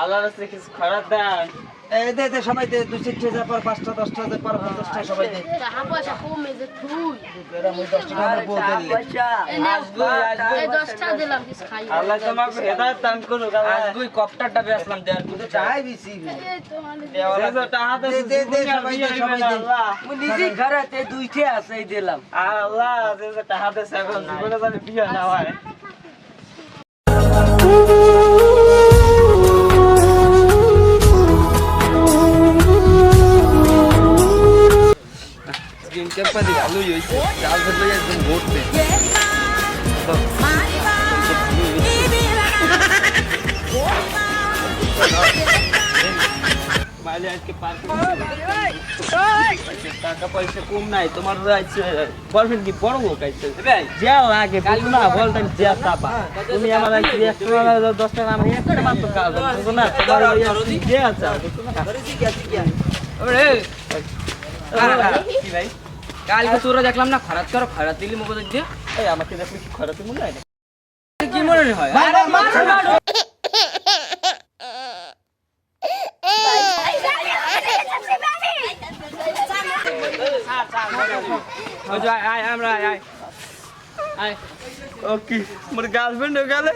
আল্লাহর রাস্তায় কিছু খারাপ দেন। এই দে সবাই দে 2-4 পর 5টা 10টা দে পর 50টা সবাই দে টাকা পয়সা কমে যে তুই এরা মই 10 টাকা আমার বউ দিলে এই 10টা দিলাম কিছু খাই আল্লাহ তোমাকে হেদায়েত দান করুক। আজগুই কপ্টারটা বেচলাম দেয়ার কিন্তু চাই বেশি এই তো মানে দেওয়ালা টাকা দে সবাই দে আল্লাহ মুই নিজে ঘরেতে দুইটে আছে এই দিলাম আল্লাহ যে টাকা দেছে এখন জীবনে জানি বিয়ে না হয়। দিনকার পাতি ভালোই হয়েছে চাল ধরলে একদম ঘুরতে মাইলে আজকে পার্কে টাকা পয়সা কম নাই তোমার বয়ফ্রেন্ড কি বড় লোক আইছে যা লাগে কালকে না বলতেন যা চাপা তুমি আমার 10 টাকা আমার একটা মাত্র কাজ বুঝো না তোমার যে আছে কি ভাই কালকে তোরা দেখলাম না খরাত করো খরাত দিলি মোবাইল দিয়ে এই আমাকে দেখলে কি খরাতে মনে হয় না কি মনে হয় আমরা ওকে মোর গার্লফ্রেন্ড হয়ে গেলে